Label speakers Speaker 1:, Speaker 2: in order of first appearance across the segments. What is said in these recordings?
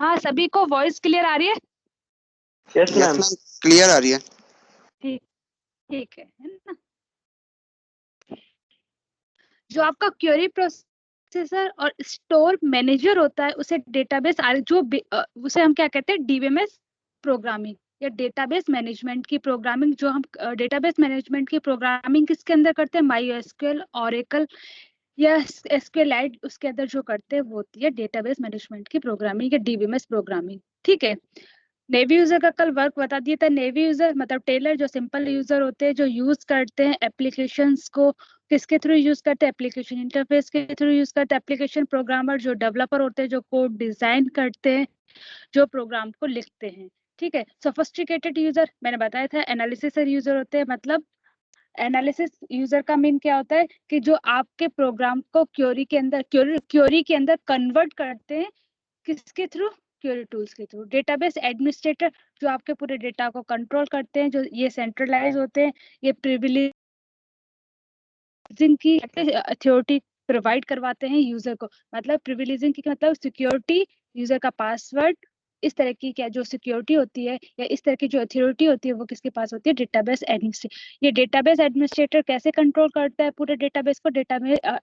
Speaker 1: हाँ, सभी को वॉइस क्लियर आ रही है?
Speaker 2: यस मैम, क्लियर आ रही है।
Speaker 1: ठीक ठीक है ना। जो आपका क्वेरी प्रोसेसर और स्टोर मैनेजर होता है, उसे डेटाबेस उसे हम क्या कहते हैं, डीबीएमएस प्रोग्रामिंग या डेटाबेस मैनेजमेंट की प्रोग्रामिंग। जो हम डेटाबेस मैनेजमेंट की प्रोग्रामिंग किसके अंदर करते हैं, MySQL, Oracle या SQLite, उसके अंदर जो करते हैं वो होती है डेटाबेस मैनेजमेंट की प्रोग्रामिंग या डीबीएमएस प्रोग्रामिंग। ठीक है। नेवी यूजर का कल वर्क बता दिया था। नेवी यूजर मतलब टेलर, जो सिंपल यूजर होते हैं, जो यूज करते हैं एप्लीकेशंस को, किसके थ्रू यूज करते हैं, एप्लीकेशन इंटरफेस के थ्रू यूज करते हैं। एप्लीकेशन प्रोग्रामर जो डेवलपर होते हैं, जो कोड डिजाइन करते हैं, जो प्रोग्राम को लिखते हैं। ठीक है। सोफिस्टिकेटेड यूजर मैंने बताया था, एनालिसिस यूजर होते हैं। मतलब एनालिसिस यूजर का मीन क्या होता है कि जो आपके प्रोग्राम को क्वेरी के अंदर कन्वर्ट करते हैं, किसके थ्रू, क्वेरी टूल्स के थ्रू। डेटाबेस एडमिनिस्ट्रेटर जो आपके पूरे डेटा को कंट्रोल करते हैं, जो ये सेंट्रलाइज होते हैं, ये प्रिविलेजिंग की अथॉरिटी प्रोवाइड करवाते हैं यूजर को। मतलब प्रिविलेजिंग की मतलब सिक्योरिटी, यूजर का पासवर्ड, इस तरह की क्या जो सिक्योरिटी होती है या इस तरह की जो अथॉरिटी होती है वो किसके पास होती है, डेटाबेस एडमिनिस्ट्रेटर। ये डेटाबेस एडमिनिस्ट्रेटर कैसे कंट्रोल करता है पूरे डेटाबेस को,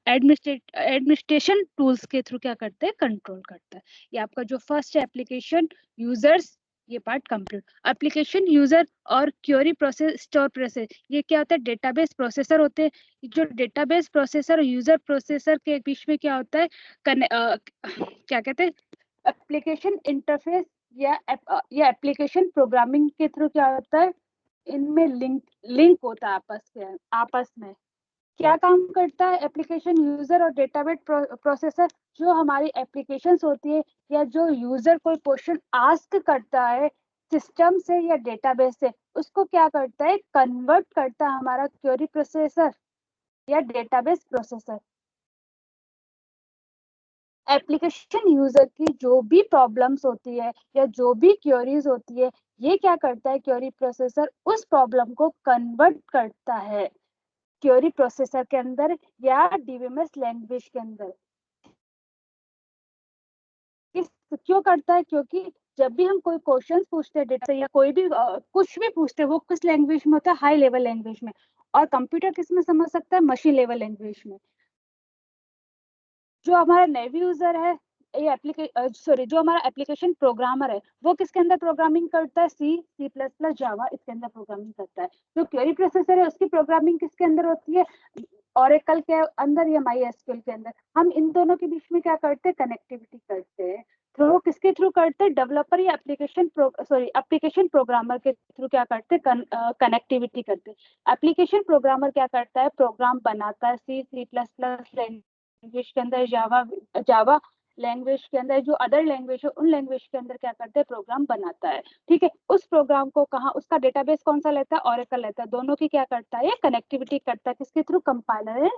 Speaker 1: एडमिनिस्ट्रेशन टूल्स के थ्रू क्या करते हैं, कंट्रोल करता है। ये आपका जो फर्स्ट है एप्लीकेशन यूजर्स, ये पार्ट कंप्लीट। एप्लीकेशन यूजर और क्वेरी प्रोसेस, स्टोर प्रोसेस, ये क्या होता है, डेटाबेस प्रोसेसर होते हैं। जो डेटाबेस प्रोसेसर और यूजर प्रोसेसर के बीच में क्या होता है, क्या कहते हैं, एप्लीकेशन इंटरफेस या एप्लीकेशन प्रोग्रामिंग के थ्रू क्या होता है, इनमें लिंक होता है आपस में। क्या काम करता है एप्लीकेशन यूजर और डेटाबेस प्रोसेसर, जो हमारी एप्लीकेशंस होती है या जो यूजर कोई क्वेश्चन आस्क करता है सिस्टम से या डेटाबेस से, उसको क्या करता है, कन्वर्ट करता है हमारा क्वेरी प्रोसेसर या डेटाबेस प्रोसेसर। एप्लीकेशन यूजर की जो भी प्रॉब्लम्स होती है या जो भी क्वेरीज होती है, ये क्या करता है, क्वेरी प्रोसेसर उस प्रॉब्लम को कन्वर्ट करता है क्वेरी प्रोसेसर के अंदर या डीबीएमएस लैंग्वेज के अंदर। क्यों करता है, क्योंकि जब भी हम कोई क्वेश्चंस पूछते हैं डेटा से या कोई भी कुछ भी पूछते हैं, वो किस लैंग्वेज में होता है, हाई लेवल लैंग्वेज में। और कंप्यूटर किस में समझ सकता है, मशीन लेवल लैंग्वेज में। जो हमारा नेवी यूजर है, जो हमारा एप्लीकेशन प्रोग्रामर है, वो किसके अंदर प्रोग्रामिंग करता है, C++, जावा, इसके अंदर प्रोग्रामिंग करता है। जो क्वेरी प्रोसेसर है, उसकी प्रोग्रामिंग किसके अंदर होती है, ओरेकल के अंदर या MySQL के अंदर। हम इन दोनों के बीच में क्या करते हैं, कनेक्टिविटी करते हैं। थ्रू किसके थ्रू करते हैं, डेवलपर या एप्लीकेशन प्रोग्रामर के थ्रू क्या करते हैं, कनेक्टिविटी करते हैं। एप्लीकेशन प्रोग्रामर क्या करता है, प्रोग्राम बनाता है C++ लैंग्वेज के अंदर, जावा लैंग्वेज के अंदर, जो अदर लैंग्वेज है उन लैंग्वेज के अंदर क्या करते हैं, प्रोग्राम बनाता है। ठीक है। उस प्रोग्राम को कहाँ, उसका डेटाबेस कौन सा लेता है, ओरेकल लेता है। दोनों की क्या करता है, कनेक्टिविटी करता है, किसके थ्रू, कंपाइलर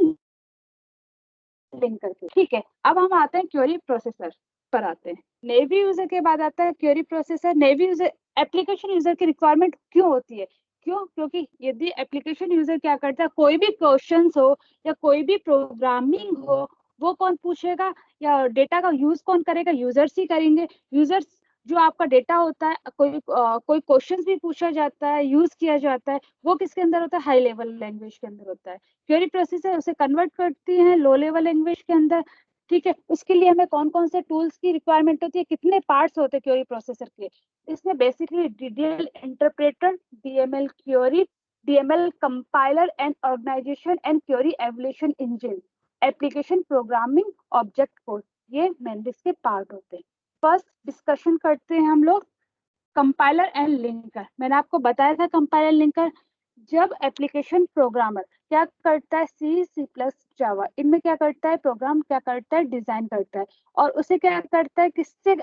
Speaker 1: लिंक करके। ठीक है। अब हम आते हैं क्वेरी प्रोसेसर पर आते हैं। नेवी यूजर के बाद आता है query processor. Navy user application user की रिक्वायरमेंट क्यों होती है, क्यों, क्योंकि यदि एप्लीकेशन यूजर क्या करता है, कोई भी क्वेश्चंस हो या कोई भी प्रोग्रामिंग हो, वो कौन पूछेगा या डेटा का यूज कौन करेगा, यूजर्स ही करेंगे। यूजर्स जो आपका डेटा होता है, कोई क्वेश्चंस भी पूछा जाता है, यूज किया जाता है, वो किसके अंदर होता है, हाई लेवल लैंग्वेज के अंदर होता है। क्वेरी प्रोसेसर उसे कन्वर्ट करती है लो लेवल लैंग्वेज के अंदर। ठीक है। उसके लिए हमें कौन कौन से टूल्स की रिक्वायरमेंट होती है, कितने पार्ट्स होते हैं क्वेरी प्रोसेसर के, इसमें basically DDL interpreter, DML query, DML compiler and organisation and query evolution engine, application programming, object code, ये मेनली इसके पार्ट होते हैं। फर्स्ट डिस्कशन करते हैं हम लोग कंपाइलर एंड लिंकर। मैंने आपको बताया था कंपाइलर लिंकर। जब एप्लीकेशन प्रोग्रामर क्या करता है, C++, जावा, इनमें क्या करता है, प्रोग्राम क्या करता है, डिजाइन करता है, और उसे क्या करता है, किससे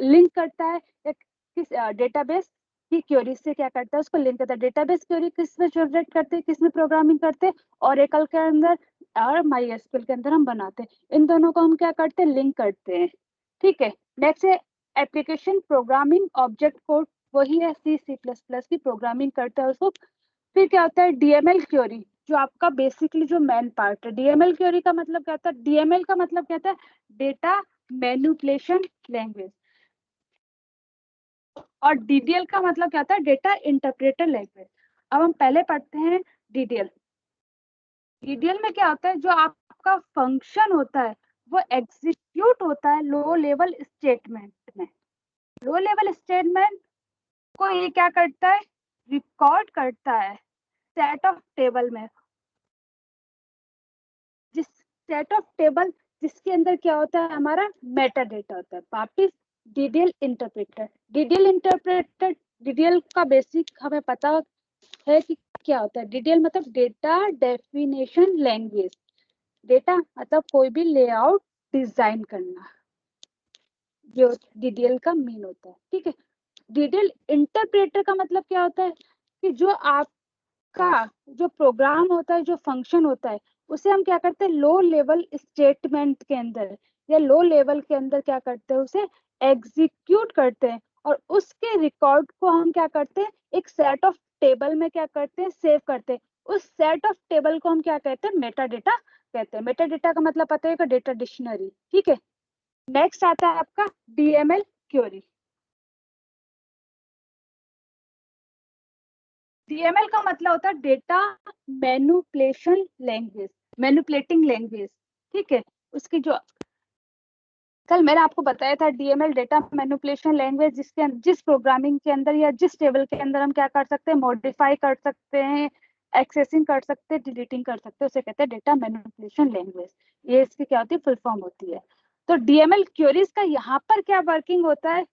Speaker 1: लिंक करता है, या किस डेटाबेस की क्वेरी से क्या करता है, उसको लिंक करता है। डेटाबेस क्वेरी किस में जनरेट करते हैं, किस में प्रोग्रामिंग करते हैं, ओरेकल के अंदर और MySQL के अंदर हम बनाते हैं। इन दोनों को हम क्या करते हैं, लिंक करते हैं। ठीक है। नेक्स्ट है एप्लीकेशन प्रोग्रामिंग, ऑब्जेक्ट कोड, वही है C++ की प्रोग्रामिंग करता है उसको। फिर क्या होता है, डीएमएल क्वेरी, जो आपका बेसिकली जो मेन पार्ट है। डीएमएल क्वेरी का मतलब क्या होता है, डीएमएल का मतलब क्या होता है, डेटा मैनिपुलेशन लैंग्वेज। और डीडीएल का मतलब क्या होता है, डेटा इंटरप्रेटर लैंग्वेज। अब हम पहले पढ़ते हैं डीडीएल। डीडीएल में क्या होता है, जो आपका फंक्शन होता है वो एग्जीक्यूट होता है लो लेवल स्टेटमेंट में। लो लेवल स्टेटमेंट को ये क्या करता है, रिकॉर्ड करता है सेट ऑफ टेबल में, जिस सेट ऑफ टेबल जिसके अंदर क्या होता है, हमारा मेटा डेटा होता है। वापिस डीडीएल इंटरप्रेटर, डीडीएल का बेसिक हमें पता है कि क्या होता है। डीडीएल मतलब डेटा डेफिनेशन लैंग्वेज। डेटा मतलब कोई भी लेआउट डिजाइन करना, जो डीडीएल का मीन होता है। ठीक है, डीडीएल इंटरप्रेटर का मतलब क्या होता है कि जो आपका जो प्रोग्राम होता है, जो फंक्शन होता है, उसे हम क्या करते हैं, लो लेवल स्टेटमेंट के अंदर या लो लेवल के अंदर क्या करते हैं, उसे एग्जीक्यूट करते हैं। और उसके रिकॉर्ड को हम क्या करते हैं, एक सेट ऑफ टेबल में क्या करते हैं, सेव करते हैं। उस सेट ऑफ टेबल को हम क्या कहते हैं, मेटा डेटा कहते हैं। मेटा डेटा का मतलब पता है, डेटा डिक्शनरी। ठीक है, नेक्स्ट आता है आपका डीएमएल क्वेरी। डीएमएल का मतलब होता है data manipulation language, manipulating language. ठीक है, उसकी जो कल मैंने आपको बताया था, डीएमएल डेटा मैनिपुलेशन लैंग्वेज, जिस प्रोग्रामिंग के अंदर या जिस टेबल के अंदर हम क्या कर सकते हैं, मॉडिफाई कर सकते हैं, एक्सेसिंग कर सकते हैं, डिलीटिंग कर सकते हैं, उसे कहते हैं डेटा मैनिपुलेशन लैंग्वेज। ये इसकी क्या होती है, फुल फॉर्म होती है। तो डीएमएल क्वेरीज का यहाँ पर क्या वर्किंग होता है,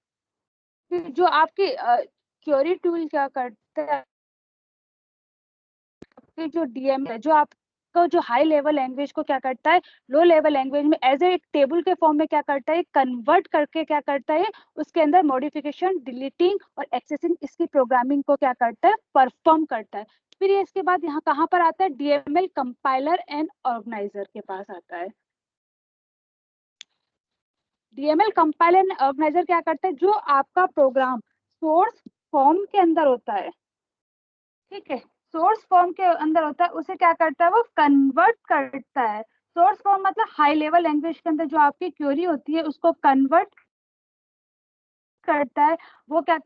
Speaker 1: जो आपकी क्वेरी टूल क्या करता है, आपके जो डीएम है, जो आपको जो हाई लेवल लैंग्वेज को क्या करता है, लो लेवल लैंग्वेज में एज ए टेबल के फॉर्म में क्या करता है, कन्वर्ट करके क्या करता है, उसके अंदर मॉडिफिकेशन, डिलीटिंग और एक्सेसिंग, इसकी प्रोग्रामिंग को क्या करता है, परफॉर्म करता है। फिर ये इसके बाद यहाँ कहाँ पर आता है, डीएमएल कंपाइलर एंड ऑर्गेनाइजर के पास आता है। डीएमएल कंपाइलर एंड ऑर्गेनाइजर क्या करता है, जो आपका प्रोग्राम सोर्स फॉर्म के अंदर होता है, ठीक है, सोर्स फॉर्म के अंदर होता है, उसे क्या करता है, वो कन्वर्ट करता है। सोर्स फॉर्म मतलब हाई लेवल लैंग्वेज के अंदर जो आपकी क्वेरी होती है, उसको कन्वर्ट करता है। वो क्या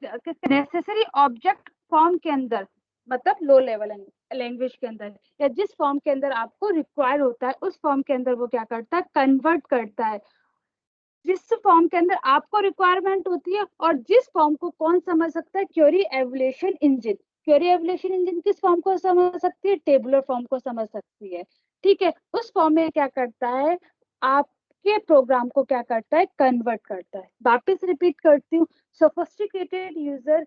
Speaker 1: नेसेसरी ऑब्जेक्ट फॉर्म के अंदर, मतलब लो लेवल लैंग्वेज के अंदर, या जिस फॉर्म के अंदर आपको रिक्वायर होता है, उस फॉर्म के अंदर वो क्या करता है, कन्वर्ट करता है। जिस फॉर्म के अंदर आपको रिक्वायरमेंट होती है, और जिस फॉर्म को कौन समझ सकता है, query evolution engine. Query evolution engine किस फॉर्म को समझ सकती है, टेबुलर फॉर्म को समझ सकती है। ठीक है, उस फॉर्म में क्या करता है, आपके प्रोग्राम को क्या करता है, कन्वर्ट करता है। वापस रिपीट करती हूँ, सोफिस्टिकेटेड यूजर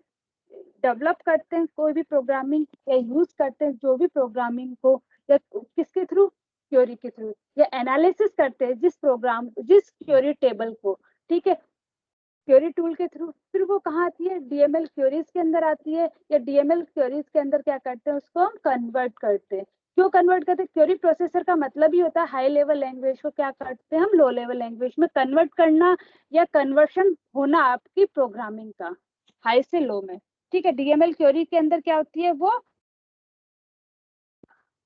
Speaker 1: डेवलप करते हैं कोई भी प्रोग्रामिंग, या यूज करते हैं जो भी प्रोग्रामिंग को, या किसके थ्रू, क्वेरी के थ्रू, या एनालिसिस करते हैं जिस क्वेरी टेबल को। ठीक है, क्वेरी टूल के थ्रू। फिर वो कहाँ आती है, डीएमएल क्वेरीज के अंदर आती है, या डीएमएल क्वेरीज के अंदर क्या करते हैं, उसको हम कन्वर्ट करते हैं। क्यों कन्वर्ट करते हैं, क्वेरी प्रोसेसर का मतलब ही होता है हाई लेवल लैंग्वेज को क्या करते हैं हम, लो लेवल लैंग्वेज में कन्वर्ट करना, या कन्वर्शन होना आपकी प्रोग्रामिंग का हाई से लो में। ठीक है, डीएमएल क्वेरी के अंदर क्या होती है, वो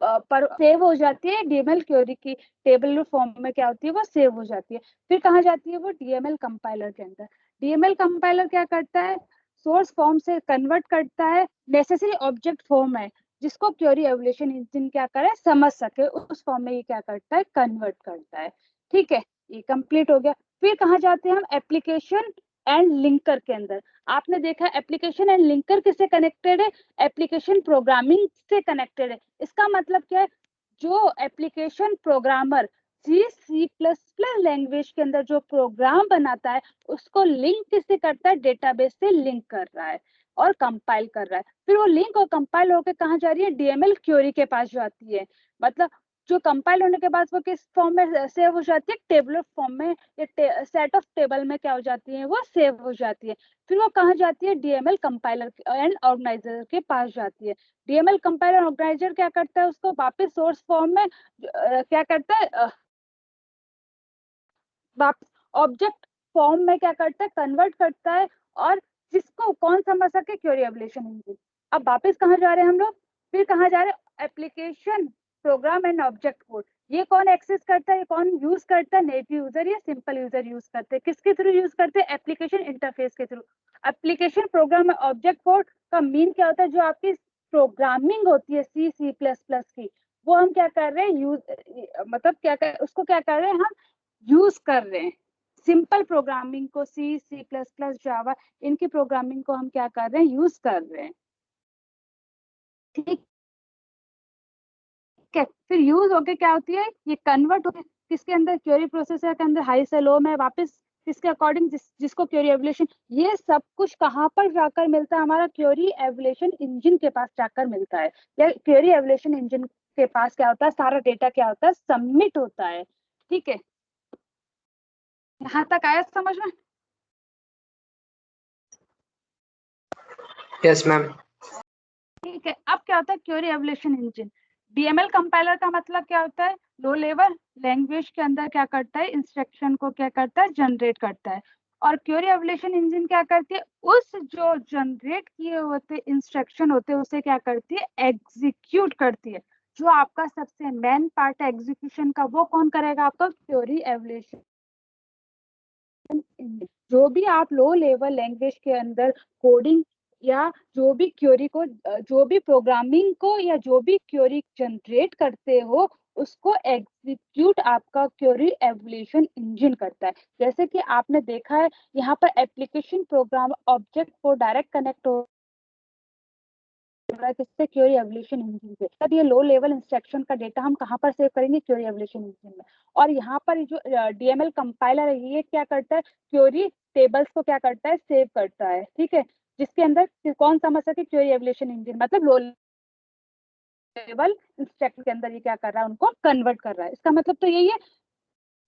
Speaker 1: पर सेव हो जाती है। डीएमएल क्वेरी की टेबल फॉर्म में क्या होती है, वो सेव हो जाती है। फिर कहाँ जाती है, वो डीएमएल कंपाइलर के अंदर। डीएमएल कंपाइलर क्या करता है, सोर्स फॉर्म से कन्वर्ट करता है, नेसेसरी ऑब्जेक्ट फॉर्म है, जिसको क्वेरी एवल्यूशन इंजन क्या करे, समझ सके, उस फॉर्म में ये क्या करता है, कन्वर्ट करता है। ठीक है, ये कंप्लीट हो गया। फिर कहाँ जाते हैं हम, एप्लीकेशन एंड लिंकर के अंदर। आपने देखा एप्लीकेशन एंड लिंकर किससे कनेक्टेड है, एप्लीकेशन प्रोग्रामिंग से कनेक्टेड है। इसका मतलब क्या है, जो एप्लीकेशन प्रोग्रामर C++ लैंग्वेज के अंदर जो प्रोग्राम बनाता है, उसको लिंक किससे करता है, डेटाबेस से लिंक कर रहा है और कंपाइल कर रहा है। फिर वो लिंक और कंपाइल होकर कहाँ जा रही है, डीएमएल क्वेरी के पास जाती है। मतलब जो कंपाइल होने के बाद वो किस फॉर्म में सेव हो जाती है, टेबलर फॉर्म में, या सेट ऑफ टेबल में क्या हो जाती है, वो सेव हो जाती है। फिर वो कहाँ जाती है, डीएमएल कंपाइलर एंड ऑर्गेनाइजर के पास जाती है। डीएमएल कंपाइलर ऑर्गेनाइजर क्या करता है, उसको वापस सोर्स फॉर्म में क्या करता है, वापस ऑब्जेक्ट फॉर्म में क्या करता है, कन्वर्ट करता है, और जिसको कौन समझ सके, क्वेरी एवल्यूशन इंजन। अब वापस कहाँ जा रहे हैं हम लोग, फिर कहाँ जा रहे हैं, application program and object code. ये कौन एक्सेस करता है, ये कौन यूज करता है, नेटिव यूजर या सिंपल यूजर यूज करते हैं। किसके थ्रू यूज करते हैं, एप्लीकेशन इंटरफेस के through. Application program object code का मीन क्या होता है, जो आपकी प्रोग्रामिंग होती है C++ की, वो हम क्या कर रहे हैं, यूज मतलब क्या कर, उसको क्या कर रहे हैं हम, यूज कर रहे हैं। सिंपल प्रोग्रामिंग को C++, जावा, इनकी प्रोग्रामिंग को हम क्या कर रहे हैं, यूज कर रहे हैं। ठीक है, फिर यूज होके क्या होती है, ये कन्वर्ट होके किसके अंदर, क्वेरी प्रोसेसर के अंदर, हाई से लो में वापस किसके अकॉर्डिंग, जिसको क्वेरी एवल्यूशन, ये सब कुछ कहाँ पर जाकर मिलता है, हमारा क्वेरी एवल्यूशन इंजन के पास जाकर मिलता है। या क्वेरी एवल्यूशन इंजन के पास क्या होता है, सारा डेटा क्या होता है, सबमिट होता है। ठीक है, यहाँ तक आया समझ में।
Speaker 2: Yes ma'am.
Speaker 1: ठीक है, अब क्या होता है query evolution engine. DML compiler का मतलब क्या होता है, लो लेवल लैंग्वेज के अंदर क्या करता है, इंस्ट्रक्शन को क्या करता है, जनरेट करता है। और क्वेरी एवल्यूशन इंजन क्या करती है, उस जो जनरेट किए होते इंस्ट्रक्शन होते हैं उसे क्या करती है, एग्जीक्यूट करती है। जो आपका सबसे मेन पार्ट है एग्जीक्यूशन का, वो कौन करेगा, आपका क्वेरी एवल्यूशन। जो भी आप लो लेवल लैंग्वेज के अंदर कोडिंग या जो भी क्वेरी को, जो भी प्रोग्रामिंग को या जो भी क्वेरी जनरेट करते हो, उसको एग्जीक्यूट आपका क्वेरी एवल्यूशन इंजन करता है। जैसे कि आपने देखा है यहाँ पर एप्लीकेशन प्रोग्राम ऑब्जेक्ट को डायरेक्ट कनेक्ट हो रहा है किससे, क्वेरी एवल्यूशन इंजन से। तब ये लो लेवल इंस्ट्रक्शन का डेटा हम कहाँ पर सेव करेंगे, क्वेरी एवल्यूशन इंजन में। और यहाँ पर जो डीएमएल कंपाइलर है, ये क्या करता है, क्वेरी टेबल्स को क्या करता है, सेव करता है। ठीक है, जिसके अंदर कौन समझ सके, क्वेरी एवल्यूशन इंजन मतलब लो लेवल इंस्ट्रक्शन के अंदर ये क्या कर रहा है, उनको कन्वर्ट कर रहा है। इसका मतलब तो यही है,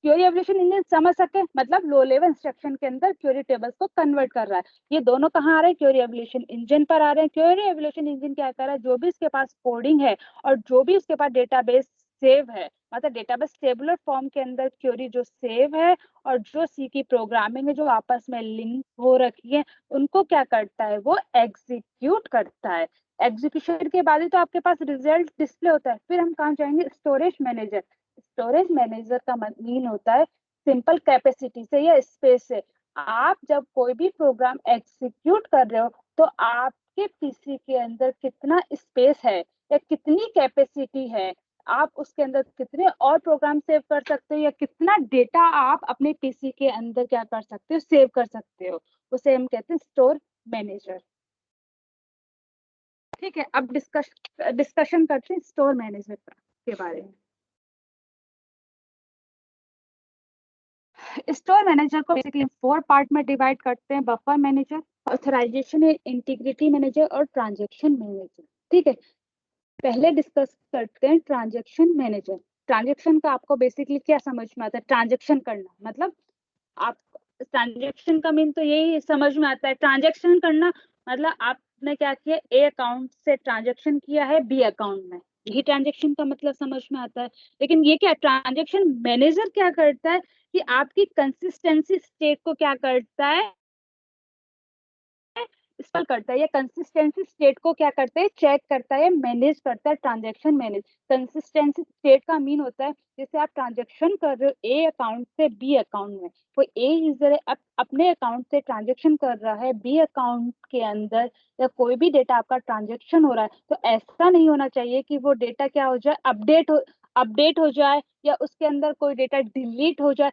Speaker 1: क्वेरी एवल्यूशन इंजन समझ सके मतलब लो लेवल इंस्ट्रक्शन के अंदर क्वेरी टेबल्स को कन्वर्ट कर रहा है। ये दोनों कहाँ आ रहे हैं, क्वेरी एवल्यूशन इंजन पर आ रहे हैं। क्वेरी एवल्यूशन इंजन क्या कर रहा है, जो भी इसके पास कोडिंग है और जो भी उसके पास डेटाबेस सेव है, मतलब डेटाबेस टेबुलर फॉर्म के अंदर क्वेरी जो सेव है और जो सी की प्रोग्रामिंग है जो आपस में लिंक हो रखी है, उनको क्या करता है, वो एग्जीक्यूट करता है। एग्जीक्यूशन के बाद ही तो आपके पास रिजल्ट डिस्प्ले होता है। फिर हम कहाँ जाएंगे, स्टोरेज मैनेजर। स्टोरेज मैनेजर का मीन होता है सिंपल कैपेसिटी से या स्पेस से। आप जब कोई भी प्रोग्राम एग्जीक्यूट कर रहे हो तो आपके पीसी के अंदर कितना स्पेस है या कितनी कैपेसिटी है, आप उसके अंदर कितने और प्रोग्राम सेव कर सकते हो या कितना डेटा आप अपने पीसी के अंदर क्या कर सकते हो, सेव कर सकते हो, उसे हम कहते हैं स्टोर मैनेजर। ठीक है, अब डिस्कशन करते हैं स्टोर मैनेजर के बारे में। स्टोर मैनेजर को बेसिकली 4 पार्ट में डिवाइड करते हैं, buffer manager, authorisation, integrity manager और ट्रांजैक्शन मैनेजर। ठीक है, पहले डिस्कस करते हैं ट्रांजैक्शन मैनेजर। ट्रांजैक्शन का आपको बेसिकली क्या समझ में आता है, ट्रांजैक्शन करना मतलब, आप ट्रांजैक्शन का मीन तो यही समझ में आता है, ट्रांजैक्शन करना मतलब आपने क्या किया, ए अकाउंट से ट्रांजैक्शन किया है बी अकाउंट में, यही ट्रांजैक्शन का मतलब समझ में आता है। लेकिन ये क्या, ट्रांजैक्शन मैनेजर क्या करता है कि आपकी कंसिस्टेंसी स्टेट को क्या करता है, स्पेल करता है, या कंसिस्टेंसी स्टेट को क्या करता है, चेक करता है, मैनेज करता है। ट्रांजैक्शन मैनेज, कंसिस्टेंसी स्टेट का मीन होता है जैसे आप ट्रांजैक्शन कर रहे हो ए अकाउंट से बी अकाउंट में, कोई ए यूजर है अपने अकाउंट से ट्रांजैक्शन कर रहा है बी अकाउंट के अंदर, या कोई भी डेटा आपका ट्रांजैक्शन हो रहा है, तो ऐसा नहीं होना चाहिए कि वो डेटा क्या हो जाए, अपडेट हो जाए या उसके अंदर कोई डेटा डिलीट हो जाए।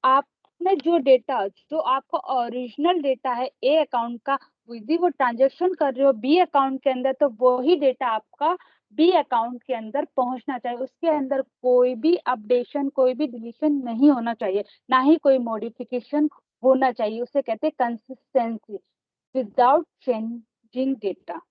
Speaker 1: आपने जो डेटा, जो आपका ओरिजिनल डेटा है ए अकाउंट का, यदि वो ट्रांजेक्शन कर रहे हो बी अकाउंट के अंदर, तो वो ही डेटा आपका बी अकाउंट के अंदर पहुंचना चाहिए। उसके अंदर कोई भी अपडेशन, कोई भी डिलीशन नहीं होना चाहिए, ना ही कोई मॉडिफिकेशन होना चाहिए। उसे कहते हैं कंसिस्टेंसी विदाउट चेंजिंग डेटा।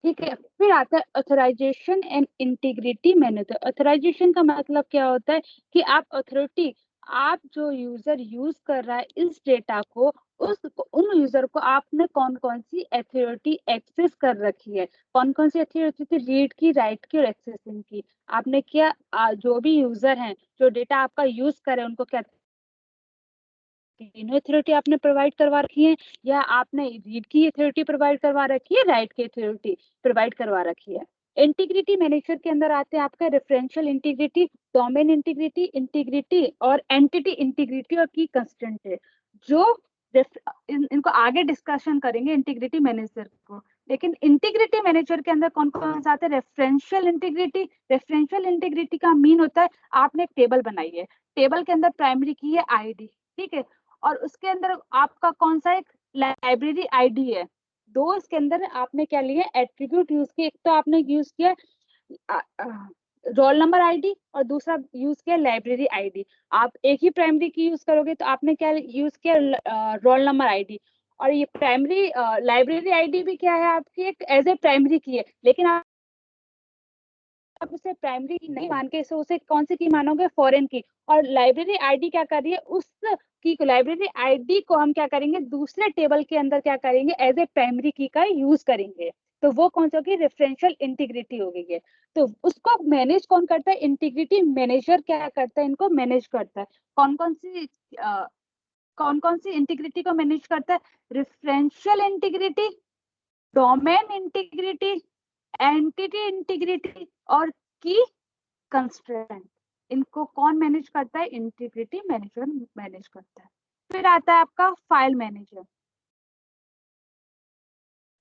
Speaker 1: ठीक है, फिर आता है authorisation and integrity manager. Authorisation का मतलब क्या होता है कि आप अथॉरिटी, आप जो यूजर यूज कर रहा है इस डेटा को, उस उन यूजर को आपने कौन कौन सी अथॉरिटी एक्सेस कर रखी है, कौन कौन सी अथॉरिटी थी, रीड की, राइट की और एक्सेसिंग की। आपने क्या जो भी यूजर हैं जो डेटा आपका यूज करे उनको क्या तीनों अथॉरिटी आपने प्रोवाइड करवा रखी है, या आपने रीड की अथॉरिटी प्रोवाइड करवा रखी है, राइट की अथॉरिटी प्रोवाइड करवा रखी है। इंटीग्रिटी मैनेजर के अंदर आते हैं आपका referential integrity, domain integrity, integrity और एंटिटी इंटीग्रिटी और की कंस्ट्रेंट है, जो इनको आगे डिस्कशन करेंगे इंटीग्रिटी मैनेजर को। लेकिन इंटीग्रिटी मैनेजर के अंदर कौन कौन से आते हैं? Referential integrity. रेफरेंशियल इंटीग्रिटी का मीन होता है आपने एक टेबल बनाई है, टेबल के अंदर प्राइमरी की है आईडी, ठीक है, और उसके अंदर आपका कौन सा एक लाइब्रेरी आईडी है। दो इसके अंदर आपने क्या लिए? एट्रीब्यूट यूज किए। एक तो आपने यूज किया रोल नंबर आईडी और दूसरा यूज किया लाइब्रेरी आईडी। आप एक ही प्राइमरी की यूज करोगे तो आपने क्या यूज किया? Roll number ID. और ये प्राइमरी लाइब्रेरी आईडी भी क्या है आपकी? एक एज ए प्राइमरी की है, लेकिन आप उसे प्राइमरी की नहीं मान के इसे उसे कौन सी की मानोगे? फॉरेन की। और लाइब्रेरी आईडी क्या कर रही है? उस की लाइब्रेरी आईडी को हम क्या करेंगे? दूसरे टेबल के अंदर क्या करेंगे? एज ए प्राइमरी की का यूज करेंगे। तो वो कौन सी होगी? रेफरेंशियल इंटीग्रिटी हो गई है। तो उसको मैनेज कौन करता है? इंटीग्रिटी मैनेजर क्या करता है? इनको मैनेज करता है। कौन कौन सी इंटीग्रिटी को मैनेज करता है? Referential integrity, domain integrity, entity integrity और की कंस्ट्रेंट। इनको कौन मैनेज करता है? इंटीग्रिटी मैनेजर मैनेज करता है। फिर आता है आपका फाइल मैनेजर।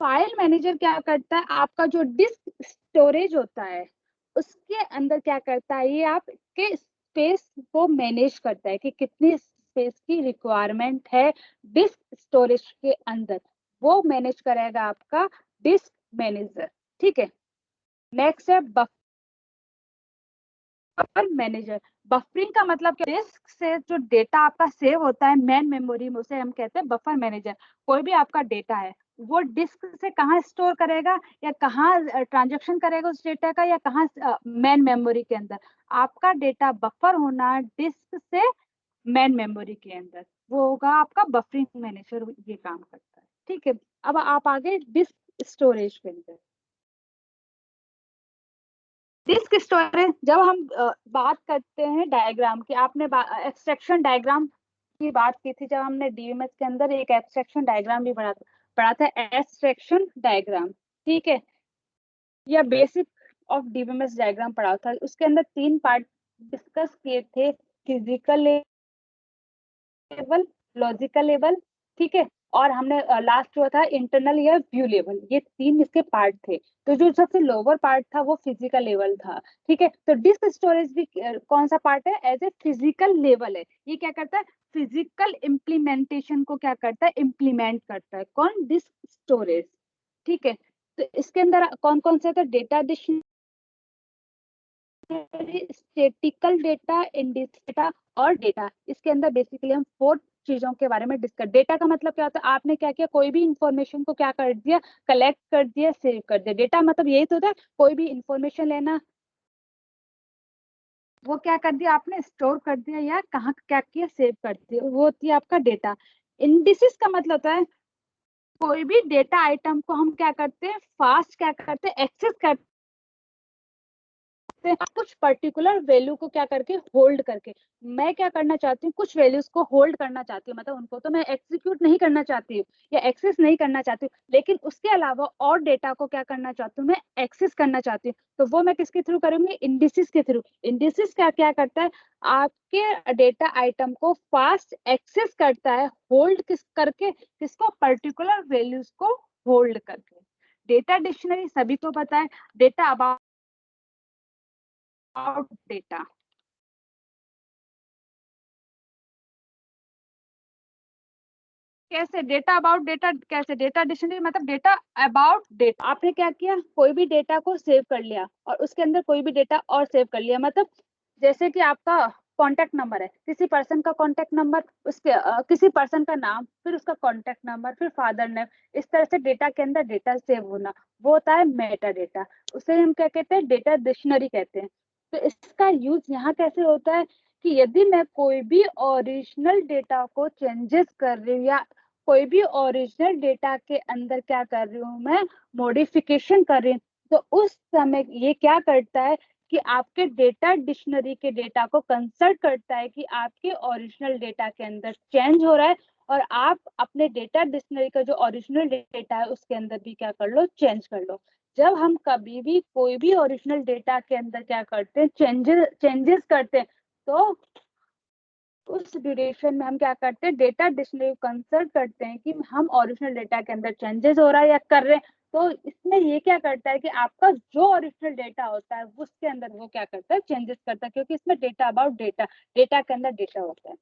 Speaker 1: फाइल मैनेजर क्या करता है? आपका जो डिस्क स्टोरेज होता है उसके अंदर क्या करता है? ये आपके स्पेस को मैनेज करता है कि कितनी स्पेस की रिक्वायरमेंट है डिस्क स्टोरेज के अंदर, वो मैनेज करेगा आपका डिस्क मैनेजर, ठीक है। नेक्स्ट है बफर मैनेजर। बफरिंग का मतलब क्या? डिस्क से जो डेटा आपका सेव होता है मेन मेमोरी में, उसे हम कहते हैं बफर मैनेजर। कोई भी आपका डेटा है वो डिस्क से कहाँ स्टोर करेगा या कहाँ ट्रांजेक्शन करेगा उस डेटा का, या कहाँ मेन मेमोरी के अंदर। आपका डेटा बफर होना डिस्क से मेन मेमोरी के अंदर, वो होगा आपका बफरिंग मैनेजर, ये काम करता है, ठीक है। अब आप आगे डिस्क स्टोरेज के अंदर। डिस्क स्टोरेज जब हम बात करते हैं डायग्राम की, आपने एक्सट्रैक्शन डायग्राम की बात की थी जब हमने डीएमएस के अंदर एक एक्सट्रैक्शन डायग्राम भी पढ़ा था एक्सट्रैक्शन डायग्राम, ठीक है, या बेसिक ऑफ डीएमएस डायग्राम पढ़ा था। उसके अंदर 3 पार्ट डिस्कस किए थे, फिजिकल लेवल, लॉजिकल लेवल, ठीक है, और हमने लास्ट जो था इंटरनल या व्यू लेवल, ये 3 इसके पार्ट थे। तो जो सबसे लोअर पार्ट था वो फिजिकल लेवल था, ठीक है। तो डिस्क स्टोरेज भी कौन सा पार्ट है? एज ए फिजिकल लेवल है। ये क्या करता है? फिजिकल इम्प्लीमेंटेशन को क्या करता है? इम्प्लीमेंट करता है। कौन? डिस्क स्टोरेज, ठीक है। तो इसके अंदर कौन कौन से थे? Data statical data, index data और डेटा। इसके अंदर बेसिकली हम 4 चीजों के बारे में डिस्कस। डेटा का मतलब क्या होता है? आपने क्या किया? कोई भी इंफॉर्मेशन को क्या कर दिया? कलेक्ट कर दिया, सेव कर दिया। डेटा मतलब यही तो होता है, कोई भी इंफॉर्मेशन लेना, वो क्या कर दिया आपने? स्टोर कर दिया या कहाँ क्या किया? सेव कर दिया, वो होती है आपका डेटा। इंडिसेस का मतलब होता है कोई भी डेटा आइटम को हम क्या करते हैं? फास्ट क्या करते हैं? एक्सेस करते हैं कुछ पर्टिकुलर वैल्यू को क्या करके? होल्ड करके। मैं क्या करना चाहती हूँ? कुछ वैल्यूज को होल्ड करना चाहती हूँ, मतलब उनको तो मैं एग्जीक्यूट नहीं करना चाहती हूँ या एक्सेस नहीं करना चाहती हूँ, लेकिन उसके अलावा और डेटा को क्या करना चाहती हूँ? मैं एक्सेस करना चाहती हूँ। तो वो मैं किसके थ्रू करूंगी? इंडिसेस के थ्रू। इंडिसेस क्या क्या करता है? आपके डेटा आइटम को फास्ट एक्सेस करता है, होल्ड किस करके? किसको? पर्टिकुलर वैल्यूज को होल्ड करके। डेटा डिक्शनरी सभी को पता है, डेटा अबाउट डेटा। कैसे? डेटा अबाउट डेटा कैसे? डेटा डिक्शनरी मतलब डेटा अबाउट डेटा। आपने क्या किया? कोई भी डेटा को सेव कर लिया और उसके अंदर कोई भी डेटा और सेव कर लिया, मतलब जैसे कि आपका कॉन्टेक्ट नंबर है, किसी पर्सन का कॉन्टेक्ट नंबर, उसके किसी पर्सन का नाम, फिर उसका कॉन्टेक्ट नंबर, फिर फादर नेम, इस तरह से डेटा के अंदर डेटा सेव होना, वो होता है मेटा डेटा। उसे हम क्या कहते हैं? डेटा डिक्शनरी कहते हैं। तो इसका यूज यहाँ कैसे होता है कि यदि मैं कोई भी ओरिजिनल डेटा को चेंजेस कर रही हूँ या कोई भी ओरिजिनल डेटा के अंदर क्या कर रही हूँ? मैं मॉडिफिकेशन कर रही हूँ, तो उस समय ये क्या करता है कि आपके डेटा डिक्शनरी के डेटा को कंसल्ट करता है कि आपके ओरिजिनल डेटा के अंदर चेंज हो रहा है, और आप अपने डेटा डिक्शनरी का जो ओरिजिनल डेटा है उसके अंदर भी क्या कर लो? चेंज कर लो। जब हम कभी भी कोई भी ओरिजिनल डेटा के अंदर क्या करते हैं, चेंजेस करते हैं, तो उस ड्यूरेशन में हम क्या करते हैं, डेटा डिक्शनरी कंसल्ट करते हैं कि हम ओरिजिनल डेटा के अंदर चेंजेस हो रहा है या कर रहे हैं। तो इसमें ये क्या करता है कि आपका जो ओरिजिनल डेटा होता है उसके अंदर वो क्या करता है, चेंजेस करता है, क्योंकि इसमें डेटा अबाउट डेटा, डेटा के अंदर डेटा होता है।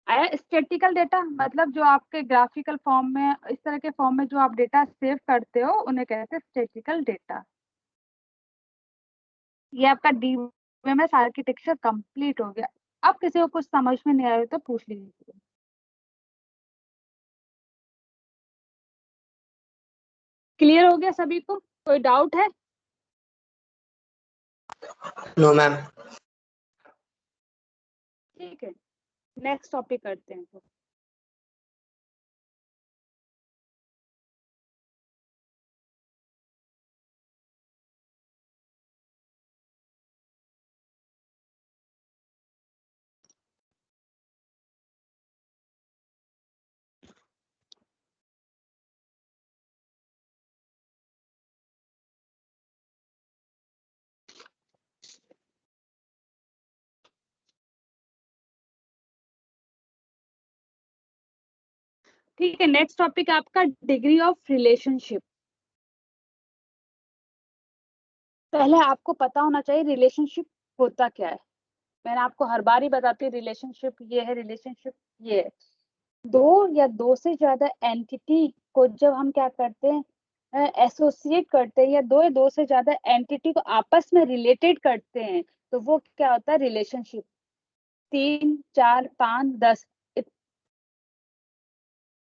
Speaker 1: आया स्टैटिकल डेटा, मतलब जो आपके ग्राफिकल फॉर्म में, इस तरह के फॉर्म में जो आप डेटा सेव करते हो उन्हें कहते हैं स्टैटिकल डेटा। ये आपका डीबीएमएस आर्किटेक्चर कंप्लीट हो गया। अब किसी को कुछ समझ में नहीं आया तो पूछ लीजिए। क्लियर हो गया सभी को? कोई डाउट है?
Speaker 2: No ma'am.
Speaker 1: ठीक है, नेक्स्ट टॉपिक करते हैं। ठीक है, नेक्स्ट टॉपिक आपका डिग्री ऑफ रिलेशनशिप। पहले आपको पता होना चाहिए रिलेशनशिप होता क्या है। मैंने आपको हर बार ही बताती हूँ, रिलेशनशिप ये है, रिलेशनशिप ये है। दो या दो से ज्यादा एंटिटी को जब हम क्या करते हैं, एसोसिएट करते हैं, या दो से ज्यादा एंटिटी को आपस में रिलेटेड करते हैं, तो वो क्या होता है, रिलेशनशिप। 3, 4, 5, 10,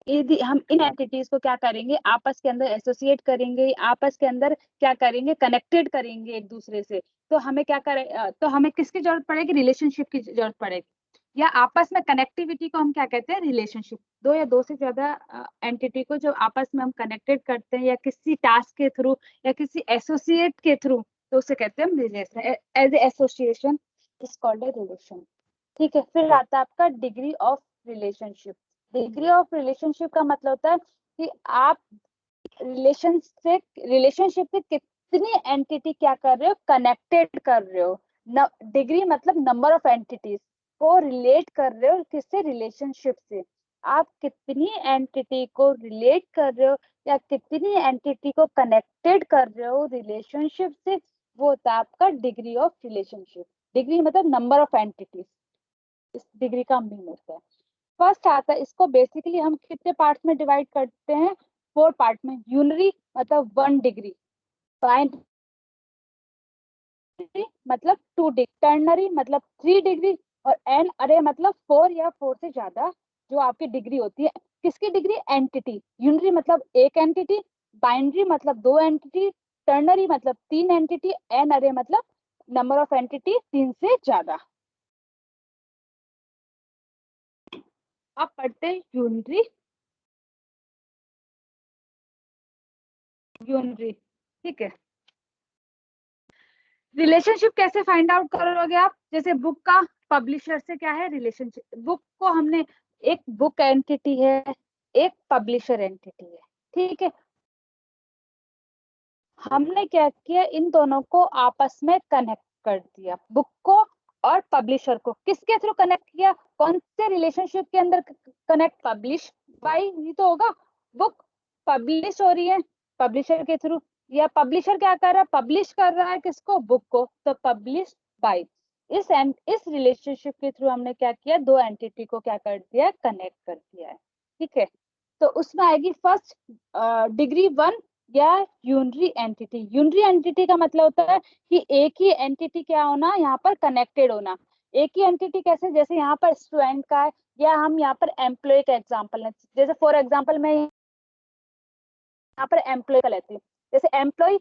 Speaker 1: यदि हम इन एंटिटीज को क्या करेंगे, आपस के अंदर एसोसिएट करेंगे, आपस के अंदर क्या करेंगे, कनेक्टेड करेंगे एक दूसरे से, तो हमें क्या करे, तो हमें किसकी जरूरत पड़ेगी, रिलेशनशिप की जरूरत पड़ेगी। या आपस में कनेक्टिविटी को हम क्या कहते हैं, रिलेशनशिप। दो या दो से ज्यादा एंटिटी को जब आपस में हम कनेक्टेड करते हैं, या किसी टास्क के थ्रू, या किसी एसोसिएट के थ्रू, तो उसे कहते हैं हम relation. As association is called a relation. ठीक है, फिर आता है आपका degree of relationship. Degree of relationship का मतलब होता है कि आप रिलेशनशिप से कितनी एंटिटी क्या कर रहे हो, कनेक्टेड कर रहे हो। डिग्री मतलब नंबर ऑफ एंटिटीज को रिलेट कर रहे हो, किससे, रिलेशनशिप से। आप कितनी एंटिटी को रिलेट कर रहे हो या कितनी एंटिटी को कनेक्टेड कर रहे हो रिलेशनशिप से, वो होता है आपका डिग्री ऑफ रिलेशनशिप। डिग्री मतलब नंबर ऑफ एंटिटीज, इस डिग्री का मीन होता है। फर्स्ट आता है, इसको बेसिकली हम कितने पार्ट्स में डिवाइड करते हैं, 4 पार्ट में। यूनरी मतलब 1 डिग्री, बाइनरी मतलब 2 डिग्री, टर्नरी मतलब 3 डिग्री, और एन अरे मतलब 4 या 4 से ज्यादा जो आपकी डिग्री होती है। किसकी डिग्री, एंटिटी। यूनरी मतलब एक एंटिटी, बाइनरी मतलब 2 एंटिटी, टर्नरी मतलब 3 एंटिटी, एन अरे मतलब नंबर ऑफ एंटिटी 3 से ज्यादा। अब पढ़ते हैं यूनरी। यूनरी, ठीक है। रिलेशनशिप कैसे फाइंड आउट करोगे आप, जैसे बुक का पब्लिशर से क्या है रिलेशनशिप। बुक को हमने, एक बुक एंटिटी है, एक पब्लिशर एंटिटी है, ठीक है। हमने क्या किया, इन दोनों को आपस में कनेक्ट कर दिया, बुक को और पब्लिशर को। किसके थ्रू कनेक्ट किया, कौन से रिलेशनशिप के अंदर कनेक्ट, पब्लिश बाय, ये तो होगा। बुक पब्लिश हो रही है पब्लिशर के थ्रू, या पब्लिशर क्या कर रहा है, पब्लिश कर रहा है किसको, बुक को, तो पब्लिश बाय। इस रिलेशनशिप के थ्रू हमने क्या किया, दो एंटिटी को क्या कर दिया, कनेक्ट कर दिया है, ठीक है। तो उसमें आएगी फर्स्ट डिग्री 1 या यूनरी एंटिटी। यूनरी एंटिटी का मतलब होता है कि एक ही एंटिटी क्या होना, यहाँ पर कनेक्टेड होना। एक ही एंटिटी कैसे, जैसे यहाँ पर स्टूडेंट का है, या हम यहाँ पर एम्प्लॉय का एग्जांपल है। जैसे फॉर एग्जांपल मैं यहाँ पर एम्प्लॉय का लेती हूँ। जैसे एम्प्लॉय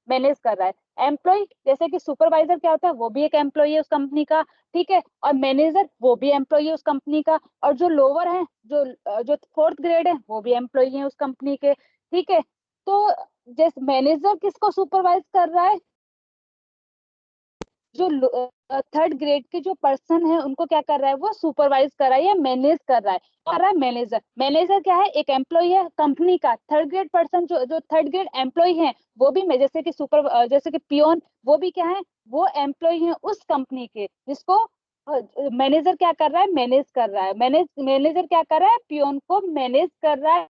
Speaker 1: मैनेज कर रहा है। एम्प्लॉय जैसे कि सुपरवाइजर क्या होता है, वो भी एक एम्प्लॉय है उस कंपनी का, ठीक है। और मैनेजर वो भी एम्प्लॉय है उस कंपनी का, और जो लोअर है, जो 4th ग्रेड है, वो भी एम्प्लॉय है उस कंपनी के, ठीक है। तो जैसे मैनेजर किसको सुपरवाइज कर रहा है, जो थर्ड ग्रेड के जो पर्सन है उनको क्या कर रहा है, वो सुपरवाइज कर रहा है या मैनेज कर रहा है। कर रहा है मैनेजर। मैनेजर क्या है, एक एम्प्लॉय है कंपनी का। थर्ड ग्रेड पर्सन जो जो थर्ड ग्रेड एम्प्लॉय है वो भी, जैसे कि जैसे कि पियोन, वो भी क्या है, वो एम्प्लॉय है उस कंपनी के, जिसको मैनेजर क्या कर रहा है, मैनेज कर रहा है। मैनेजर क्या कर रहा है, पियोन को मैनेज कर रहा है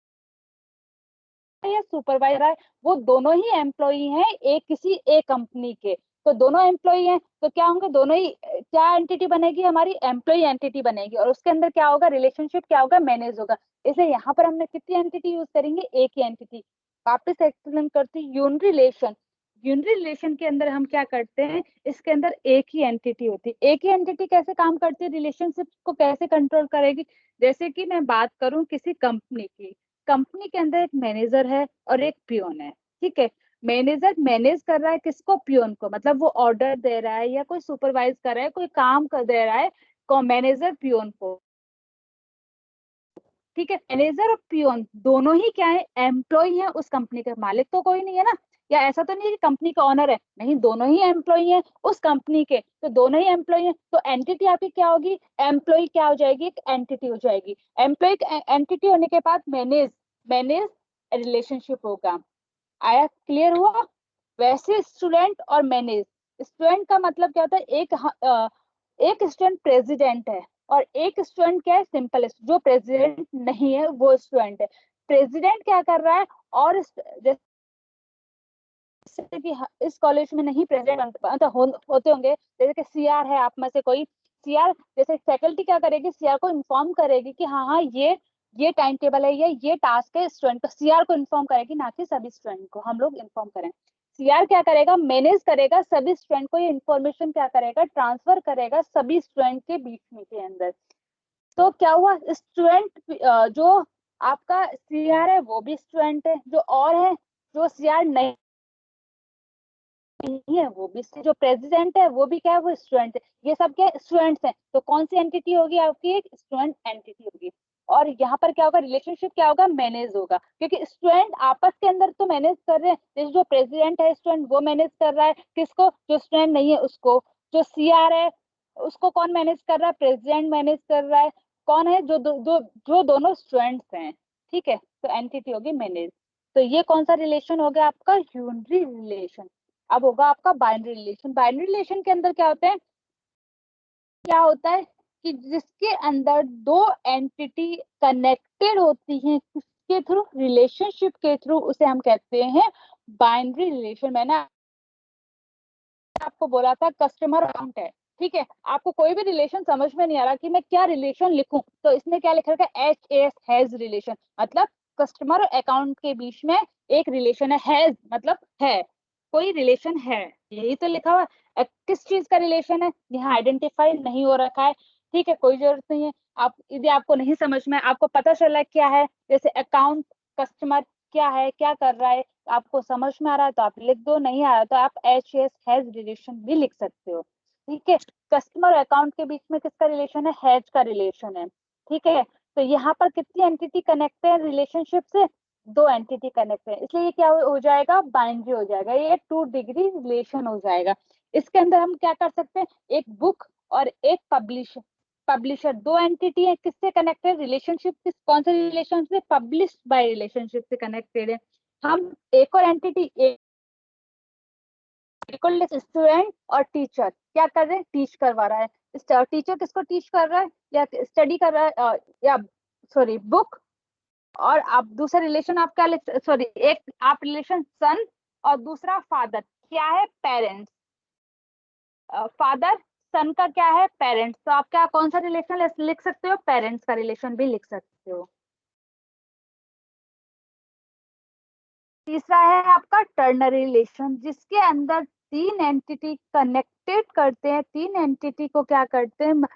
Speaker 1: या सुपरवाइजर है। वो दोनों ही एम्प्लॉय हैं एक किसी एक कंपनी के। तो दोनों एम्प्लॉय हैं तो क्या होंगे, दोनों ही क्या एंटिटी बनेगी, हमारी एम्प्लॉय एंटिटी बनेगी। और उसके अंदर क्या होगा, रिलेशनशिप क्या होगा, मैनेज होगा। इसलिए यहाँ पर हमने कितनी एंटिटी यूज करेंगे, एक ही एंटिटी। वापस एक्सप्लेन करते हैं, यूनिट रिलेशन। यूनिट रिलेशन के अंदर हम क्या करते हैं, इसके अंदर एक ही एंटिटी होती है। एक ही एंटिटी कैसे काम करती है, रिलेशनशिप को कैसे कंट्रोल करेगी। जैसे कि मैं बात करूं किसी कंपनी की, कंपनी के अंदर एक मैनेजर है और एक पियोन है, ठीक है। मैनेजर मैनेज कर रहा है किसको, पियोन को, मतलब वो ऑर्डर दे रहा है या कोई सुपरवाइज कर रहा है, कोई काम कर दे रहा है मैनेजर पियोन को, ठीक है। मैनेजर और पियोन दोनों ही क्या है, एम्प्लॉय है उस कंपनी के। मालिक तो कोई नहीं है ना, या ऐसा तो नहीं है कि कंपनी का ऑनर है, नहीं, दोनों ही एम्प्लॉय हैं उस कंपनी के। तो दोनों ही एम्प्लॉय हैं तो एंटिटी आपकी क्या होगी, एम्प्लॉय क्या हो जाएगी, एक एंटिटी हो जाएगी। एम्प्लॉय एंटिटी होने के बाद मैनेज, मैनेज रिलेशनशिप होगा। आया, क्लियर हुआ। वैसे स्टूडेंट और मैनेज, स्टूडेंट का मतलब क्या होता है, एक स्टूडेंट प्रेसिडेंट है और एक स्टूडेंट क्या है, सिंपल। जो प्रेसिडेंट नहीं है वो स्टूडेंट है। प्रेसिडेंट क्या कर रहा है, और जैसे कि इस कॉलेज में नहीं प्रेसिडेंट होते होंगे, जैसे कि सीआर है आप में से कोई, सीआर जैसे फैकल्टी क्या करेगी, सीआर को इन्फॉर्म करेगी कि हाँ हाँ ये टाइम टेबल है, ये टास्क है, स्टूडेंट को, सीआर को इन्फॉर्म करेगी, ना कि सभी स्टूडेंट को हम लोग इन्फॉर्म करें। सीआर क्या करेगा, मैनेज करेगा सभी स्टूडेंट को, ये इन्फॉर्मेशन क्या करेगा, ट्रांसफर करेगा सभी स्टूडेंट के बीच में के अंदर। तो क्या हुआ, स्टूडेंट जो आपका सीआर है वो भी स्टूडेंट है, जो और है जो सीआर नहीं है वो भी, जो प्रेसिडेंट है वो भी क्या है, वो स्टूडेंट है। ये सब क्या स्टूडेंट्स हैं। तो कौन सी एंटिटी होगी आपकी, एक स्टूडेंट एंटिटी होगी। और यहाँ पर क्या होगा, रिलेशनशिप क्या होगा, मैनेज होगा, क्योंकि स्टूडेंट आपस के अंदर तो मैनेज कर रहे हैं। जैसे जो प्रेसिडेंट है स्टूडेंट वो मैनेज कर रहा है किसको, जो स्टूडेंट नहीं है उसको। जो सीआर है उसको कौन मैनेज कर रहा है, प्रेसिडेंट मैनेज कर रहा है। कौन है, जो दोनों स्टूडेंट्स हैं, ठीक है। तो एंटिटी होगी मैनेज। तो ये कौन सा रिलेशन हो गया आपका, यूनिटरी रिलेशन। अब होगा आपका बाइनरी रिलेशन। बाइनरी रिलेशन के अंदर क्या होता है, क्या होता है कि जिसके अंदर दो एंटिटी कनेक्टेड होती हैं किसके थ्रू, रिलेशनशिप के थ्रू, उसे हम कहते हैं बाइनरी रिलेशन। मैंने आपको बोला था कस्टमर अकाउंट है, ठीक है। आपको कोई भी रिलेशन समझ में नहीं आ रहा कि मैं क्या रिलेशन लिखूं, तो इसमें क्या लिखा है, एच एस हैज रिलेशन, मतलब कस्टमर और अकाउंट के बीच में एक रिलेशन है। हैज मतलब है, कोई रिलेशन है, यही तो लिखा हुआ है। किस चीज का रिलेशन है, यहाँ आइडेंटिफाई नहीं हो रखा है, ठीक है, कोई जरूरत नहीं है। आप यदि आपको नहीं समझ में, आपको पता चला क्या है, जैसे अकाउंट, कस्टमर क्या है, क्या कर रहा है, आपको समझ में आ रहा है तो आप लिख दो, नहीं आ रहा तो आप एच एस हैज रिलेशन भी लिख सकते हो, ठीक है। कस्टमर और अकाउंट के बीच में किसका रिलेशन है, हैज का रिलेशन है, ठीक है। तो यहाँ पर कितनी एंटिटी कनेक्ट है रिलेशनशिप से, दो एंटिटी कनेक्ट है, इसलिए ये क्या हो जाएगा, बाइनरी हो जाएगा, ये 2 डिग्री रिलेशन हो जाएगा। इसके अंदर हम क्या कर सकते हैं, एक बुक और एक पब्लिशर। पब्लिशर दो एंटिटी है, किससे कनेक्टेड, रिलेशनशिप किस, कौन से रिलेशन से, पब्लिश बाय रिलेशनशिप से कनेक्टेड है। हम एक और एंटिटी, स्टूडेंट और टीचर क्या कर रहे हैं, टीच करवा रहा है। टीचर किसको टीच कर रहा है या स्टडी कर रहा है, या सॉरी बुक। और आप दूसरा रिलेशन आप क्या, सॉरी एक आप रिलेशन सन और दूसरा फादर, क्या है, पेरेंट्स। फादर सन का क्या है, पेरेंट्स। तो आप क्या, कौन सा रिलेशन लिख सकते हो, पेरेंट्स का रिलेशन भी लिख सकते हो। तीसरा है आपका टर्नरी रिलेशन, जिसके अंदर तीन एंटिटी कनेक्टेड करते हैं, तीन एंटिटी को क्या करते हैं,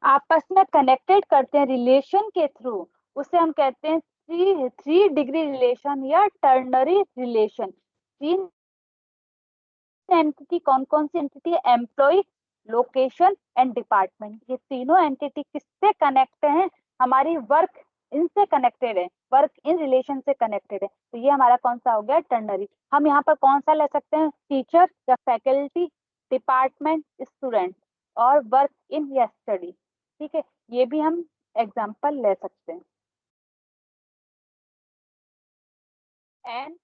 Speaker 1: आपस में कनेक्टेड करते हैं रिलेशन के थ्रू। उसे हम कहते हैं थ्री डिग्री रिलेशन या टर्नरी रिलेशन। तीन एंटिटी कौन कौन सी एंटिटी है, एम्प्लॉय, लोकेशन एंड डिपार्टमेंट। ये तीनों एंटिटी किससे कनेक्ट हैं, हमारी वर्क इनसे कनेक्टेड है, वर्क इन रिलेशन से कनेक्टेड है। तो ये हमारा कौन सा हो गया, टर्नरी। हम यहाँ पर कौन सा ले सकते हैं, टीचर या फैकल्टी, डिपार्टमेंट, स्टूडेंट। और वर्क इन या स्टडी। ठीक है, ये भी हम एग्जाम्पल ले सकते हैं। एन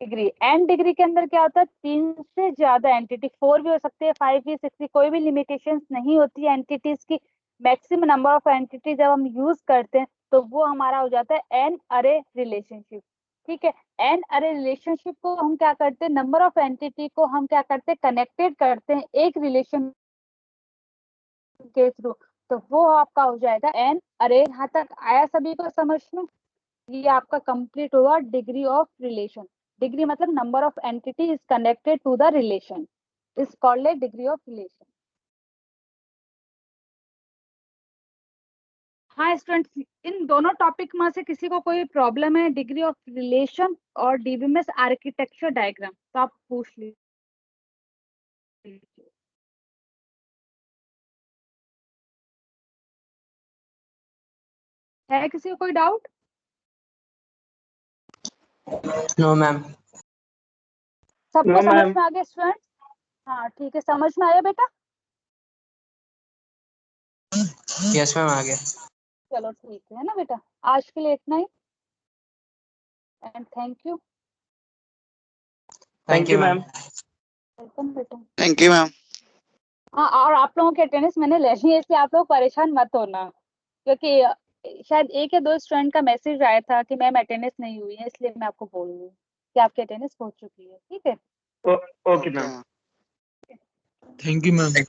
Speaker 1: डिग्री, एन डिग्री के अंदर क्या होता है, 3 से ज्यादा एंटिटी, 4 भी हो सकती है, 5 भी, 6 भी, कोई भी लिमिटेशंस नहीं होती है एंटिटीज की। मैक्सिमम नंबर ऑफ एंटिटी जब हम यूज करते हैं तो वो हमारा हो जाता है एन अरे रिलेशनशिप। ठीक है, एन अरे रिलेशनशिप को हम क्या करते हैं, नंबर ऑफ एंटिटी को हम क्या करते हैं, कनेक्टेड करते हैं एक रिलेशन के थ्रू, तो वो आपका हो जाएगा एन अरे। यहाँ तक आया सभी को समझ में? ये आपका कंप्लीट हुआ डिग्री ऑफ रिलेशन। डिग्री मतलब number of entity is connected to the relation, is called a degree of relation. हाँ स्टूडेंट्स, इन दोनों टॉपिक में से किसी को कोई प्रॉब्लम है डिग्री ऑफ रिलेशन और डीबीएमएस आर्किटेक्चर डायग्राम, तो आप पूछ लीजिए। है किसी को कोई डाउट?
Speaker 3: No ma'am.
Speaker 1: सबको समझ में आ गया स्टूडेंट? हाँ ठीक है, समझ में आया बेटा?
Speaker 3: यस मैम, आ गया।
Speaker 1: चलो ठीक है ना बेटा, आज के लिए इतना ही, and thank you.
Speaker 3: Thank you ma'am.
Speaker 1: Welcome बेटा।
Speaker 2: Thank you ma'am.
Speaker 1: हाँ, और आप लोगों की अटेंडेंस मैंने ले ली है, इसलिए आप लोग परेशान मत होना, क्योंकि शायद 1 या 2 स्टूडेंट का मैसेज आया था कि मैम अटेंडेंस नहीं हुई है, इसलिए मैं आपको बोल रही हूँ कि आपकी अटेंडेंस हो चुकी है। ठीक है,
Speaker 4: ओके मैम।
Speaker 2: हाँ।
Speaker 3: Thank you ma'am.